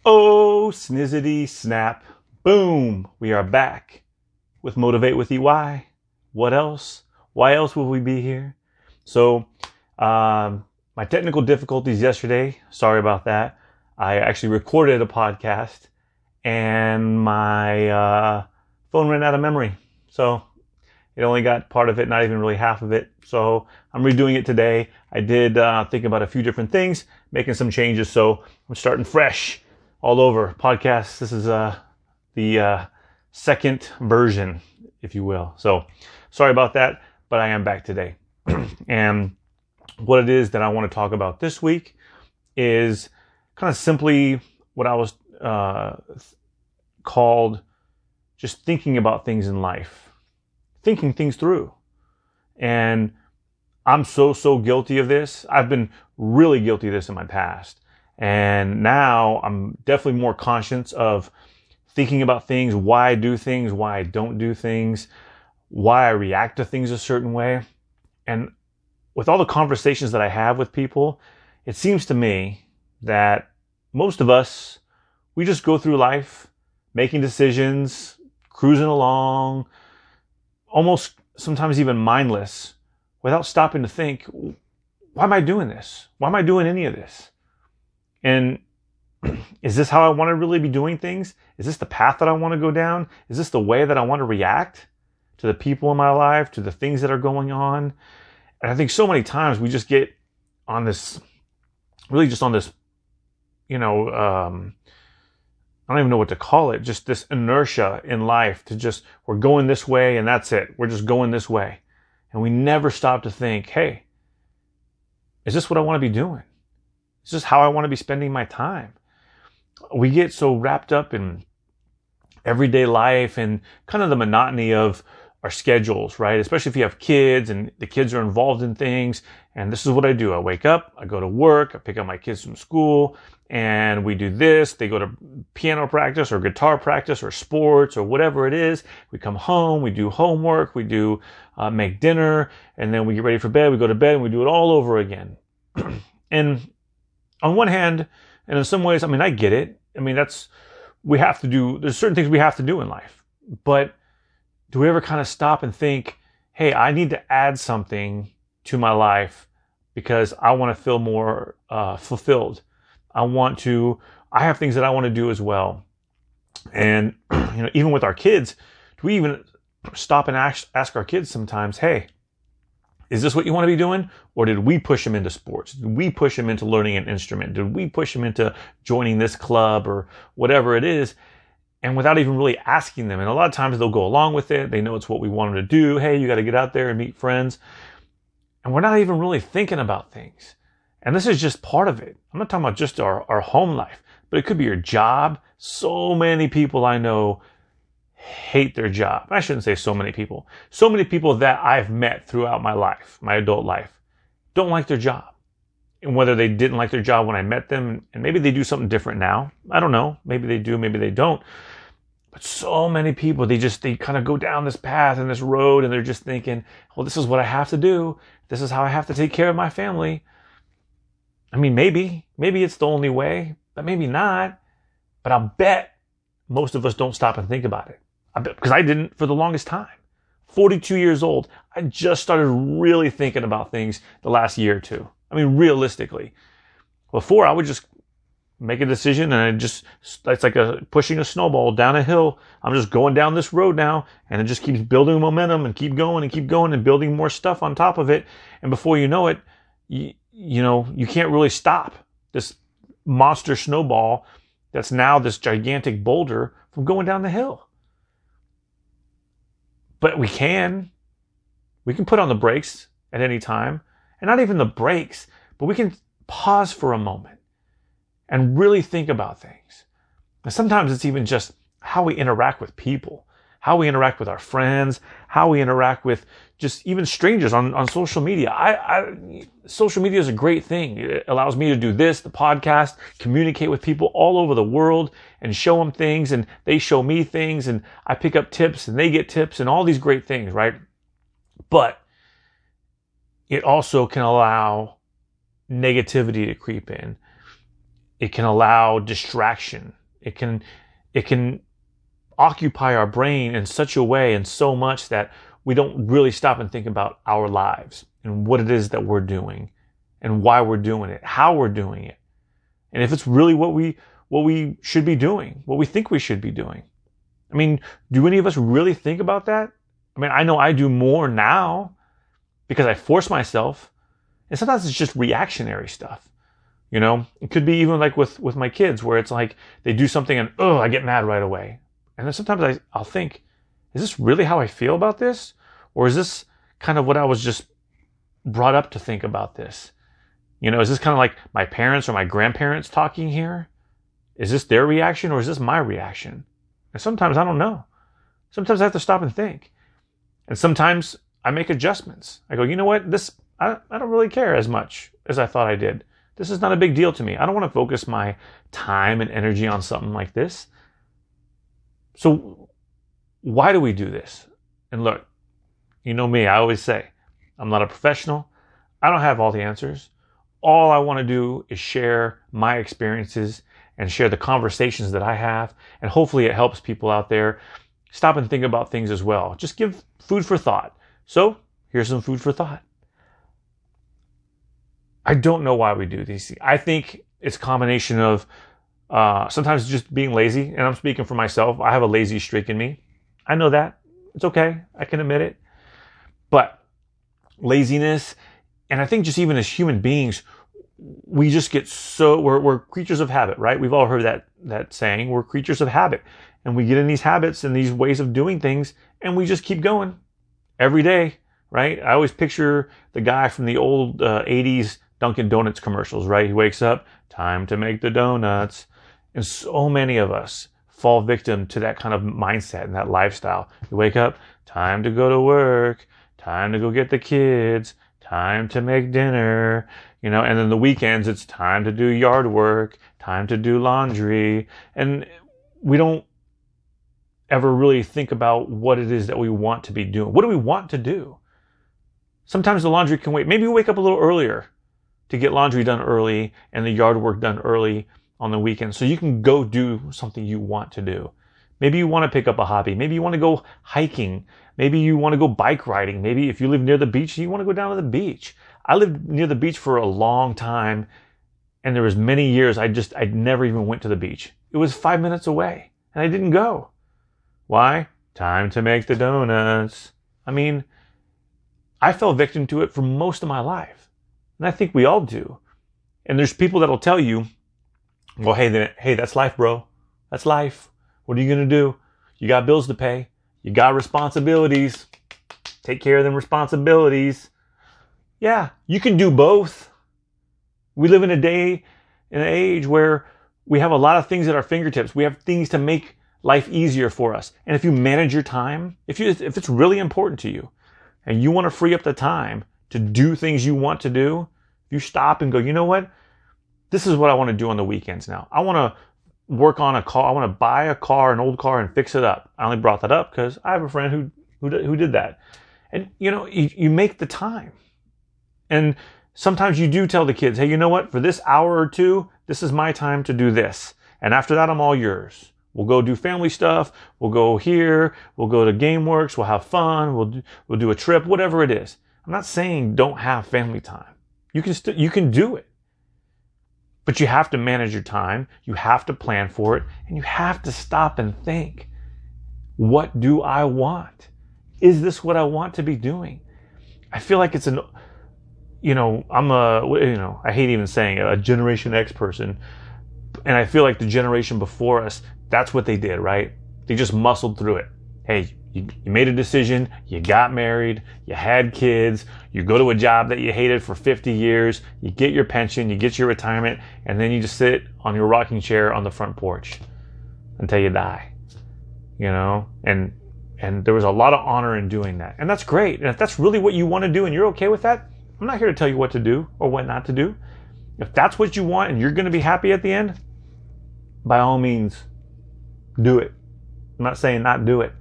Oh, snizzity snap. Boom. We are back with Motivate with EY. What else? Why else would we be here? So, my technical difficulties yesterday. Sorry about that. I actually recorded a podcast and my phone ran out of memory. So it only got part of it, not even really half of it. So I'm redoing it today. I did think about a few different things, making some changes. So I'm starting fresh all over podcasts. This is the second version, if you will. So sorry about that, but I am back today. And what it is that I want to talk about this week is kind of simply what I was called just thinking about things in life, thinking things through. And I'm so guilty of this. I've been really guilty of this in my past. And now I'm definitely more conscious of thinking about things, why I do things, why I don't do things, why I react to things a certain way. And with all the conversations that I have with people, it seems to me that most of us, we just go through life making decisions, cruising along, almost sometimes even mindless, without stopping to think, why am I doing this? Why am I doing any of this? And is this how I want to really be doing things? Is this the path that I want to go down? Is this the way that I want to react to the people in my life, to the things that are going on? And I think so many times we just get on this, really just on this, I don't even know what to call it, just this inertia in life to just, we're going this way and that's it. We're just going this way. And we never stop to think, hey, is this what I want to be doing? Is this how I want to be spending my time? We get so wrapped up in everyday life and kind of the monotony of our schedules, right? Especially if you have kids and the kids are involved in things. And this is what I do. I wake up, I go to work, I pick up my kids from school, and we do this. They go to piano practice or guitar practice or sports or whatever it is. We come home, we do homework, we do make dinner, and then we get ready for bed. We go to bed and we do it all over again. And on one hand, and in some ways, I get it. We have to do, there's certain things we have to do in life. But do we ever kind of stop and think, hey, I need to add something to my life because I want to feel more fulfilled. I have things that I want to do as well. And, even with our kids, do we even stop and ask our kids sometimes, hey, is this what you want to be doing? Or did we push them into sports? Did we push them into learning an instrument? Did we push them into joining this club or whatever it is? And without even really asking them. And a lot of times they'll go along with it. They know it's what we want them to do. Hey, you got to get out there and meet friends. And we're not even really thinking about things. And this is just part of it. I'm not talking about just our home life, but it could be your job. So many people I know hate their job. I shouldn't say so many people. So many people that I've met throughout my life, my adult life, don't like their job. And whether they didn't like their job when I met them, and maybe they do something different now. I don't know. Maybe they do, maybe they don't. But so many people, they kind of go down this path and this road and they're just thinking, well, this is what I have to do. This is how I have to take care of my family. Maybe it's the only way, but maybe not. But I'll bet most of us don't stop and think about it. I bet, because I didn't for the longest time. 42 years old, I just started really thinking about things the last year or two. Realistically. Before, I would just make a decision and it's like pushing a snowball down a hill. I'm just going down this road now and it just keeps building momentum and keep going and building more stuff on top of it. And before you know it, you can't really stop this monster snowball that's now this gigantic boulder from going down the hill. But we can put on the brakes at any time, and not even the brakes, but we can pause for a moment and really think about things. And sometimes it's even just how we interact with people, how we interact with our friends, how we interact with just even strangers on social media. Social media is a great thing. It allows me to do this, the podcast, communicate with people all over the world and show them things and they show me things and I pick up tips and they get tips and all these great things, right? But it also can allow negativity to creep in. It can allow distraction. It can occupy our brain in such a way and so much that we don't really stop and think about our lives and what it is that we're doing and why we're doing it, how we're doing it, and if it's really what we should be doing, what we think we should be doing. I mean, do any of us really think about that? I mean, I know I do more now because I force myself, and sometimes it's just reactionary stuff. You know, it could be even like with my kids, where it's like they do something and I get mad right away. And then sometimes I'll think, is this really how I feel about this? Or is this kind of what I was just brought up to think about this? You know, is this kind of like my parents or my grandparents talking here? Is this their reaction or is this my reaction? And sometimes I don't know. Sometimes I have to stop and think. And sometimes I make adjustments. I go, you know what? I don't really care as much as I thought I did. This is not a big deal to me. I don't want to focus my time and energy on something like this. So why do we do this? And look, you know me, I always say, I'm not a professional. I don't have all the answers. All I want to do is share my experiences and share the conversations that I have. And hopefully it helps people out there stop and think about things as well. Just give food for thought. So here's some food for thought. I don't know why we do these things. I think it's a combination of sometimes just being lazy. And I'm speaking for myself. I have a lazy streak in me. I know that. It's okay. I can admit it. But laziness, and I think just even as human beings, we just get we're creatures of habit, right? We've all heard that saying, we're creatures of habit. And we get in these habits and these ways of doing things, and we just keep going every day, right? I always picture the guy from the old 80s Dunkin' Donuts commercials, right? He wakes up, time to make the donuts. And so many of us fall victim to that kind of mindset and that lifestyle. You wake up, time to go to work, time to go get the kids, time to make dinner, you know, and then the weekends, it's time to do yard work, time to do laundry. And we don't ever really think about what it is that we want to be doing. What do we want to do? Sometimes the laundry can wait. Maybe you wake up a little earlier to get laundry done early and the yard work done early on the weekend so you can go do something you want to do. Maybe you want to pick up a hobby. Maybe you want to go hiking. Maybe you want to go bike riding. Maybe if you live near the beach, you want to go down to the beach. I lived near the beach for a long time, and there was many years I never even went to the beach. It was 5 minutes away, and I didn't go. Why? Time to make the donuts. I mean, I fell victim to it for most of my life, and I think we all do. And there's people that'll tell you, well, hey, that's life, bro. That's life. What are you going to do? You got bills to pay. You got responsibilities. Take care of them responsibilities. Yeah, you can do both. We live in a day, in an age where we have a lot of things at our fingertips. We have things to make life easier for us. And if you manage your time, if it's really important to you, and you want to free up the time to do things you want to do, you stop and go, you know what? This is what I want to do on the weekends now. I want to work on a car. I want to buy a car, an old car, and fix it up. I only brought that up because I have a friend who did that. And, you know, you make the time. And sometimes you do tell the kids, hey, you know what? For this hour or two, this is my time to do this. And after that, I'm all yours. We'll go do family stuff. We'll go here. We'll go to GameWorks. We'll have fun. We'll do a trip, whatever it is. I'm not saying don't have family time. You can do it. But you have to manage your time. You have to plan for it. And you have to stop and think, what do I want? Is this what I want to be doing? I feel like it's I hate even saying it, a Generation X person. And I feel like the generation before us, that's what they did, right? They just muscled through it. Hey, you made a decision, you got married, you had kids, you go to a job that you hated for 50 years, you get your pension, you get your retirement, and then you just sit on your rocking chair on the front porch until you die. You know? And there was a lot of honor in doing that. And that's great. And if that's really what you want to do and you're okay with that, I'm not here to tell you what to do or what not to do. If that's what you want and you're going to be happy at the end, by all means, do it. I'm not saying not do it.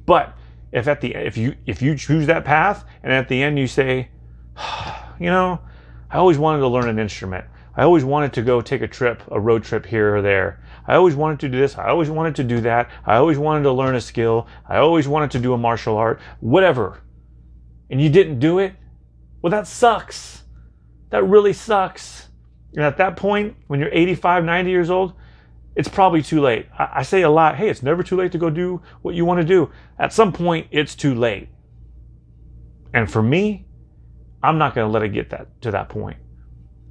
But if you choose that path and at the end you say, you know, I always wanted to learn an instrument. I always wanted to go take a road trip here or there. I always wanted to do this. I always wanted to do that. I always wanted to learn a skill. I always wanted to do a martial art, whatever. And you didn't do it? Well, that sucks. That really sucks. And at that point, when you're 85, 90 years old, it's probably too late. I say a lot, hey, it's never too late to go do what you want to do. At some point, it's too late. And for me, I'm not going to let it get to that point.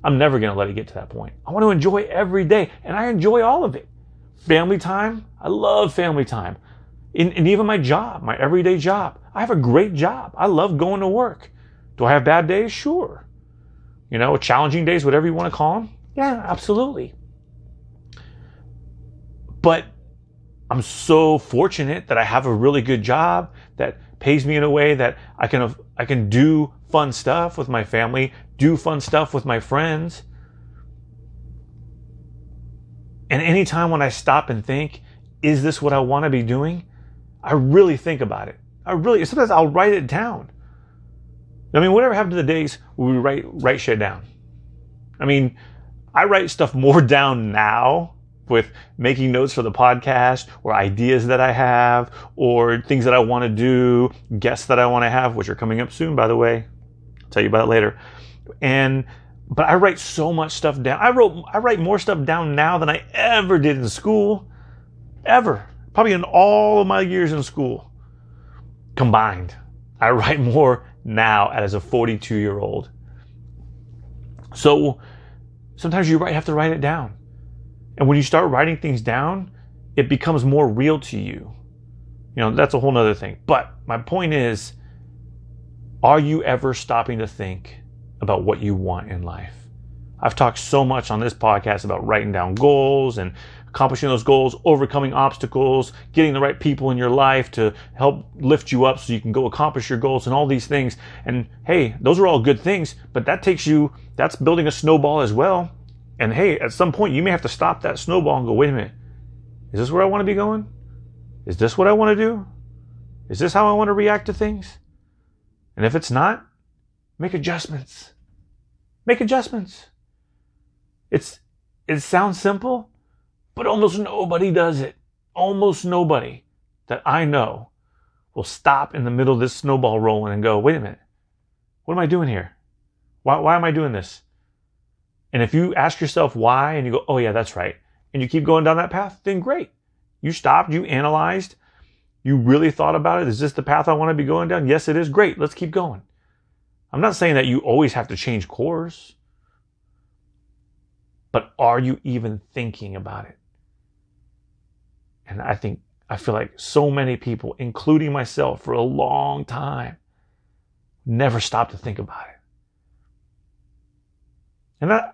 I'm never going to let it get to that point. I want to enjoy every day, and I enjoy all of it. Family time, I love family time. And even my job, my everyday job. I have a great job. I love going to work. Do I have bad days? Sure. Challenging days, whatever you want to call them. Yeah, absolutely. But I'm so fortunate that I have a really good job that pays me in a way that I can do fun stuff with my family, do fun stuff with my friends. And anytime when I stop and think, is this what I want to be doing? I really think about it. Sometimes I'll write it down. Whatever happened to the days where we write shit down? I write stuff more down now with making notes for the podcast or ideas that I have or things that I want to do, guests that I want to have, which are coming up soon, by the way. I'll tell you about it later. But I write so much stuff down. I write more stuff down now than I ever did in school. Ever. Probably in all of my years in school combined. I write more now as a 42-year-old. So sometimes you have to write it down. And when you start writing things down, it becomes more real to you. That's a whole nother thing. But my point is, are you ever stopping to think about what you want in life? I've talked so much on this podcast about writing down goals and accomplishing those goals, overcoming obstacles, getting the right people in your life to help lift you up so you can go accomplish your goals and all these things. And hey, those are all good things, but that's building a snowball as well. And hey, at some point you may have to stop that snowball and go, wait a minute, is this where I want to be going? Is this what I want to do? Is this how I want to react to things? And if it's not, make adjustments. Make adjustments. It sounds simple, but almost nobody does it. Almost nobody that I know will stop in the middle of this snowball rolling and go, wait a minute, what am I doing here? Why am I doing this? And if you ask yourself why and you go, oh yeah, that's right, and you keep going down that path, then great. You stopped, you analyzed, you really thought about it. Is this the path I want to be going down? Yes, it is. Great. Let's keep going. I'm not saying that you always have to change course, but are you even thinking about it? And I feel like so many people, including myself for a long time, never stopped to think about it. And I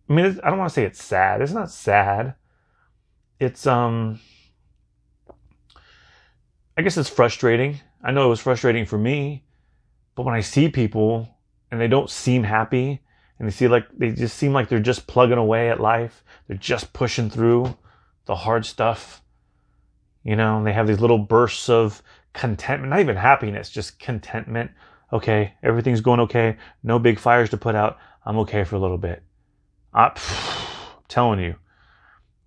don't want to say it's sad. It's not sad. It's, I guess it's frustrating. I know it was frustrating for me, but when I see people and they don't seem happy and they just seem like they're just plugging away at life, they're just pushing through the hard stuff, and they have these little bursts of contentment, not even happiness, just contentment. Okay, everything's going okay. No big fires to put out. I'm okay for a little bit. I'm telling you,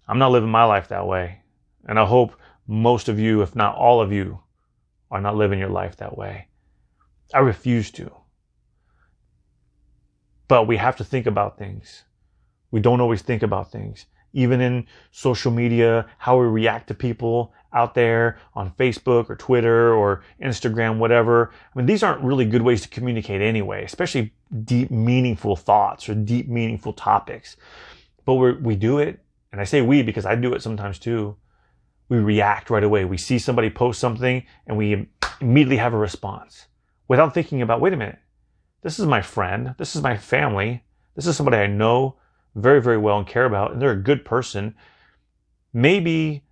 I'm not living my life that way. And I hope most of you, if not all of you, are not living your life that way. I refuse to. But we have to think about things. We don't always think about things. Even in social media, how we react to people out there on Facebook or Twitter or Instagram, whatever. These aren't really good ways to communicate anyway, especially deep, meaningful thoughts or deep, meaningful topics. But we do it. And I say we because I do it sometimes too. We react right away. We see somebody post something and we immediately have a response without thinking about, wait a minute, this is my friend. This is my family. This is somebody I know very, very well and care about, and they're a good person. Maybe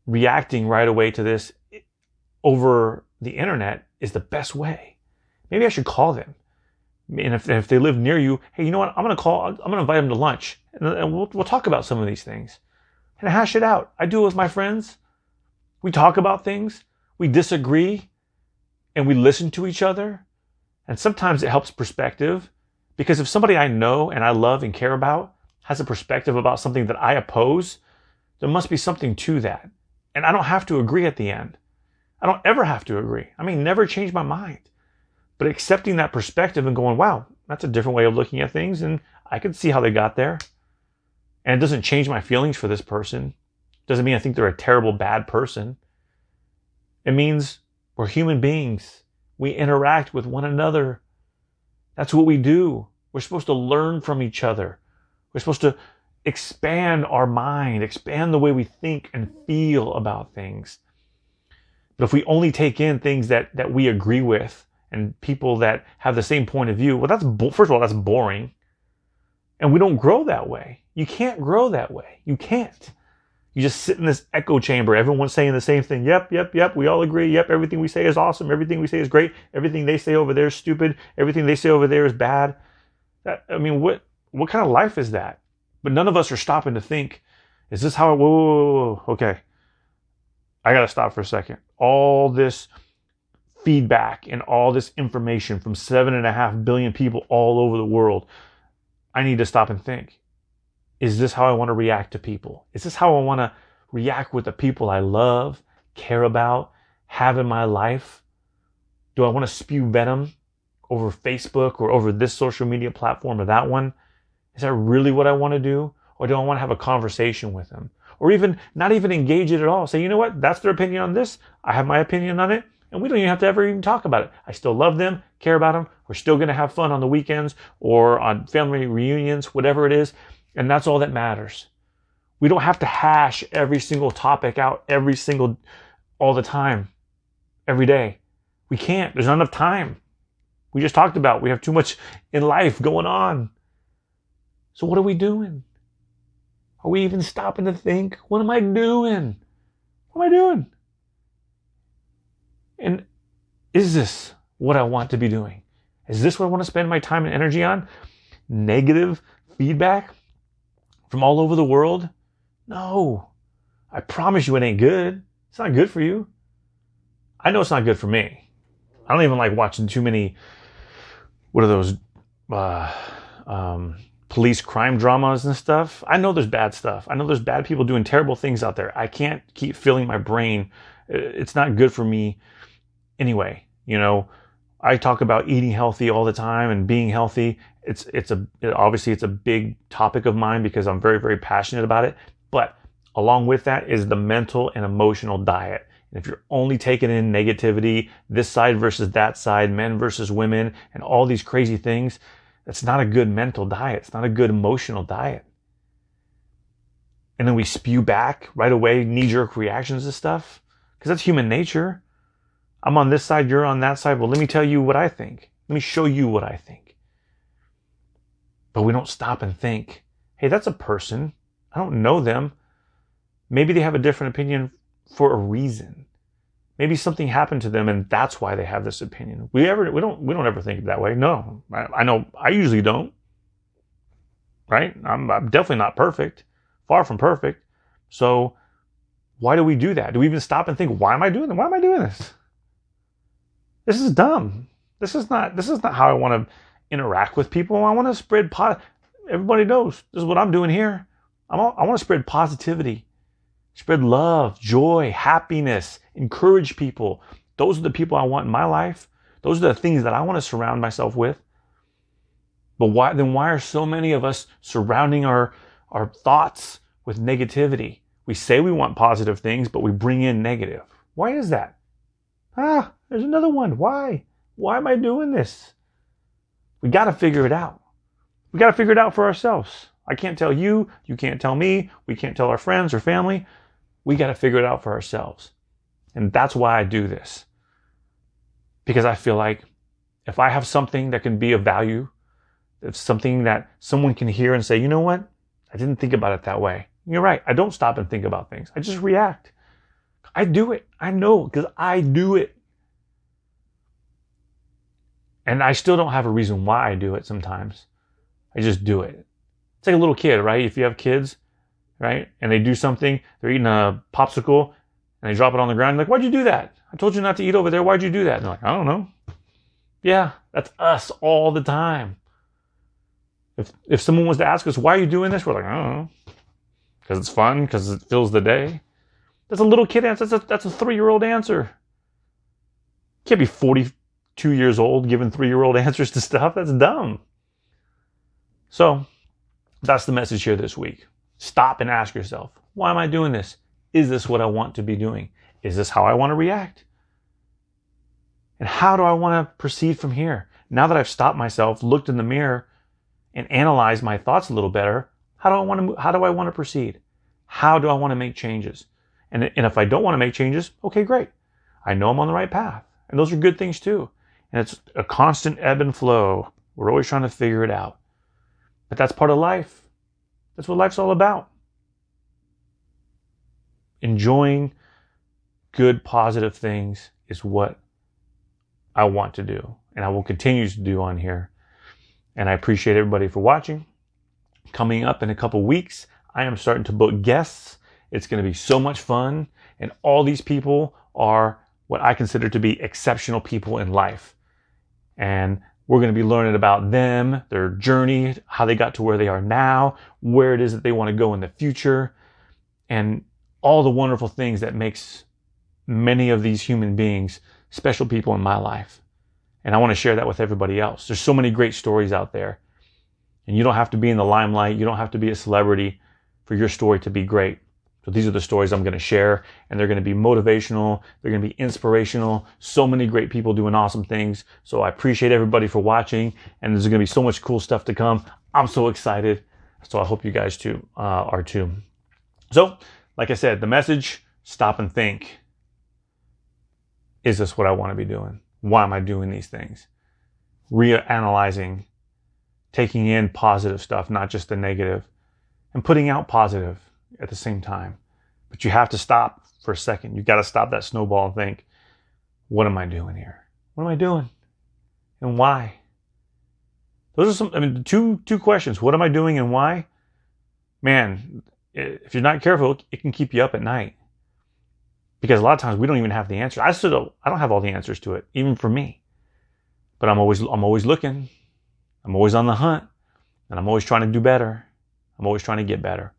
reacting right away to this over the internet is the best way. Maybe I should call them. And if they live near you, hey, you know what? I'm going to invite them to lunch and we'll talk about some of these things and hash it out. I do it with my friends. We talk about things. We disagree and we listen to each other. And sometimes it helps perspective. Because if somebody I know and I love and care about has a perspective about something that I oppose, there must be something to that. And I don't have to agree at the end. I don't ever have to agree. I may never change my mind. But accepting that perspective and going, wow, that's a different way of looking at things, and I can see how they got there. And it doesn't change my feelings for this person. Doesn't mean I think they're a terrible, bad person. It means we're human beings. We interact with one another. That's what we do. We're supposed to learn from each other. We're supposed to expand our mind, expand the way we think and feel about things. But if we only take in things that we agree with and people that have the same point of view, well, first of all, that's boring. And we don't grow that way. You can't grow that way. You can't. You just sit in this echo chamber. Everyone's saying the same thing. Yep. We all agree. Yep. Everything we say is awesome. Everything we say is great. Everything they say over there is stupid. Everything they say over there is bad. What kind of life is that? But none of us are stopping to think, is this how, whoa, okay. I got to stop for a second. All this feedback and all this information from 7.5 billion people all over the world. I need to stop and think. Is this how I want to react to people? Is this how I want to react with the people I love, care about, have in my life? Do I want to spew venom over Facebook or over this social media platform or that one? Is that really what I want to do? Or do I want to have a conversation with them? Or even not even engage it at all. Say, you know what? That's their opinion on this. I have my opinion on it. And we don't even have to ever even talk about it. I still love them, care about them. We're still going to have fun on the weekends or on family reunions, whatever it is. And that's all that matters. We don't have to hash every single topic out all the time, every day. We can't. There's not enough time. We just talked about we have too much in life going on. So what are we doing? Are we even stopping to think? What am I doing? What am I doing? And is this what I want to be doing? Is this what I want to spend my time and energy on? Negative feedback from all over the world? No. I promise you it ain't good. It's not good for you. I know it's not good for me. I don't even like watching too many, what are those, police crime dramas and stuff. I know there's bad stuff. I know there's bad people doing terrible things out there. I can't keep filling my brain. It's not good for me anyway. You know, I talk about eating healthy all the time and being healthy. Obviously it's a big topic of mine because I'm very, very passionate about it. But along with that is the mental and emotional diet. And if you're only taking in negativity, this side versus that side, men versus women, and all these crazy things, that's not a good mental diet. It's not a good emotional diet. And then we spew back right away, knee-jerk reactions to stuff, because that's human nature. I'm on this side, you're on that side. Well, let me tell you what I think. Let me show you what I think. But we don't stop and think, hey, that's a person. I don't know them. Maybe they have a different opinion for a reason. Maybe something happened to them and that's why they have this opinion. We don't ever think that way. No, I know I usually don't. Right? I'm definitely not perfect. Far from perfect. So why do we do that? Do we even stop and think, why am I doing this? Why am I doing this? This is dumb. This is not how I want to interact with people. I want to spread everybody knows this is what I'm doing here. I want to spread positivity. Spread love, joy, happiness, encourage people. Those are the people I want in my life. Those are the things that I want to surround myself with. But why are so many of us surrounding our thoughts with negativity? We say we want positive things, but we bring in negative. Why is that? There's another one. Why? Why am I doing this? We got to figure it out. We got to figure it out for ourselves. I can't tell you. You can't tell me. We can't tell our friends or family. We got to figure it out for ourselves. And that's why I do this. Because I feel like if I have something that can be of value, if something that someone can hear and say, you know what? I didn't think about it that way. You're right. I don't stop and think about things. I just react. I do it. I know because I do it. And I still don't have a reason why I do it sometimes. I just do it. It's like a little kid, right? If you have kids, right? And they do something, they're eating a popsicle and they drop it on the ground. You're like, why'd you do that? I told you not to eat over there. Why'd you do that? And they're like, I don't know. Yeah, that's us all the time. If someone was to ask us, why are you doing this? We're like, I don't know. Because it's fun, because it fills the day. That's a little kid answer. That's a 3-year-old answer. You can't be 42 years old giving 3-year-old answers to stuff. That's dumb. So that's the message here this week. Stop and ask yourself, why am I doing this? Is this what I want to be doing? Is this how I want to react? And how do I want to proceed from here? Now that I've stopped myself, looked in the mirror, and analyzed my thoughts a little better, how do I want to proceed? How do I want to make changes? And if I don't want to make changes, okay, great. I know I'm on the right path. And those are good things too. And it's a constant ebb and flow. We're always trying to figure it out. But that's part of life. That's what life's all about. Enjoying good, positive things is what I want to do. And I will continue to do on here. And I appreciate everybody for watching. Coming up in a couple weeks, I am starting to book guests. It's going to be so much fun. And all these people are what I consider to be exceptional people in life. And we're going to be learning about them, their journey, how they got to where they are now, where it is that they want to go in the future, and all the wonderful things that makes many of these human beings special people in my life. And I want to share that with everybody else. There's so many great stories out there. And you don't have to be in the limelight. You don't have to be a celebrity for your story to be great. So these are the stories I'm going to share, and they're going to be motivational. They're going to be inspirational. So many great people doing awesome things. So I appreciate everybody for watching, and there's going to be so much cool stuff to come. I'm so excited. So I hope you guys too are too. So, like I said, the message, stop and think. Is this what I want to be doing? Why am I doing these things? Reanalyzing, taking in positive stuff, not just the negative, and putting out positive at the same time. But you have to stop for a second. You've got to stop that snowball and think, what am I doing here? What am I doing? And why? Those are two questions. What am I doing and why? Man, if you're not careful, it can keep you up at night. Because a lot of times we don't even have the answer. I don't have all the answers to it, even for me. But I'm always looking. I'm always on the hunt. And I'm always trying to do better. I'm always trying to get better.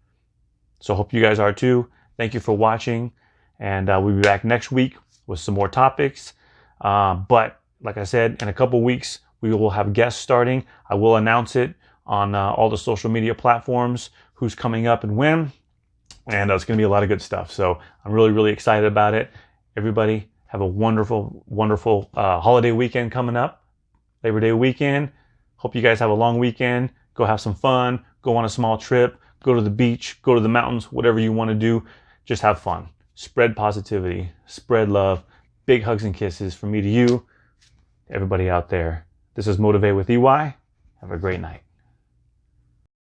So I hope you guys are too. Thank you for watching. And we'll be back next week with some more topics. But like I said, in a couple weeks, we will have guests starting. I will announce it on all the social media platforms, who's coming up and when. And it's going to be a lot of good stuff. So I'm really, really excited about it. Everybody have a wonderful, wonderful holiday weekend coming up. Labor Day weekend. Hope you guys have a long weekend. Go have some fun. Go on a small trip. Go to the beach. Go to the mountains. Whatever you want to do. Just have fun. Spread positivity. Spread love. Big hugs and kisses from me to you. Everybody out there. This is Motivate with EY. Have a great night.